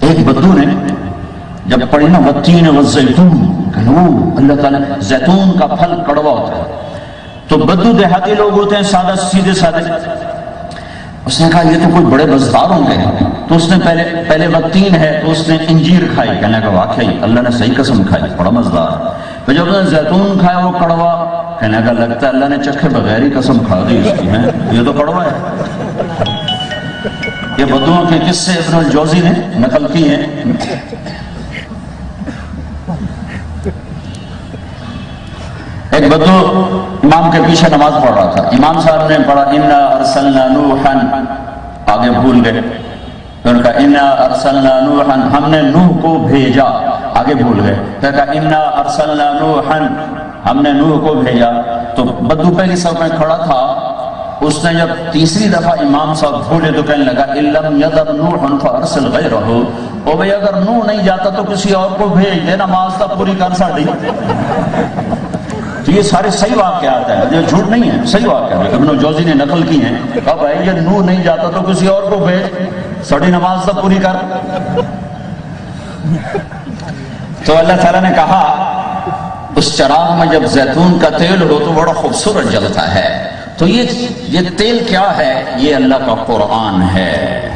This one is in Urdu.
ایک بدو نے جب پڑھی نا والتین والزیتون، اللہ تعالیٰ زیتون کا پھل کڑوا ہوتا ہے، تو بدو دیہاتی لوگ ہوتے ہیں سادہ سیدھے سادے، اس نے کہا یہ تو کوئی بڑے مزدار ہوں گے، تو اس نے پہلے والتین ہے تو اس نے انجیر کھائی، کہنے کا واقعی اللہ نے صحیح قسم کھائی، بڑا مزدار۔ پھر جب اس نے زیتون کھایا وہ کڑوا، کہنے کا لگتا ہے اللہ نے چکھے بغیر ہی قسم کھا دی اس کی، یہ تو کڑوا ہے۔ یہ بدوؤں کے قصے ابن الجوزی نے نقل کی ہیں۔ ایک بدو امام کے پیچھے نماز پڑھ رہا تھا، امام صاحب نے پڑھا انا ارسلنا نوحا، آگے بھول گئے، ان کا انا ارسلنا نوحا، ہم نے نوح کو بھیجا، آگے بھول گئے، پھر کہا انا ارسلنا نوحا، ہم نے نوح کو بھیجا۔ تو بدو پہلی صف میں کھڑا تھا، اس نے جب تیسری دفعہ امام صاحب بھولے تو کہنے لگا اِلَّمْ يَذَبْ نُوحٌ فَأَرْسِلْ غَيْرَهُ، او بھئی اگر نوح نہیں جاتا تو کسی اور کو بھیج دے، نماز تا پوری کر ساڑی۔ تو یہ سارے صحیح واقعات ہیں، یہ جھوٹ نہیں ہے، صحیح واقعات ابن الجوزی نے نقل کی ہیں۔ کہا بھائی یہ نوح نہیں جاتا تو کسی اور کو بھیج، ساڑی نماز تا پوری کر۔ تو اللہ تعالیٰ نے کہا اس چراغ میں جب زیتون کا تیل ہو تو بڑا خوبصورت جلتا ہے، تو یہ تیل کیا ہے؟ یہ اللہ کا قرآن ہے۔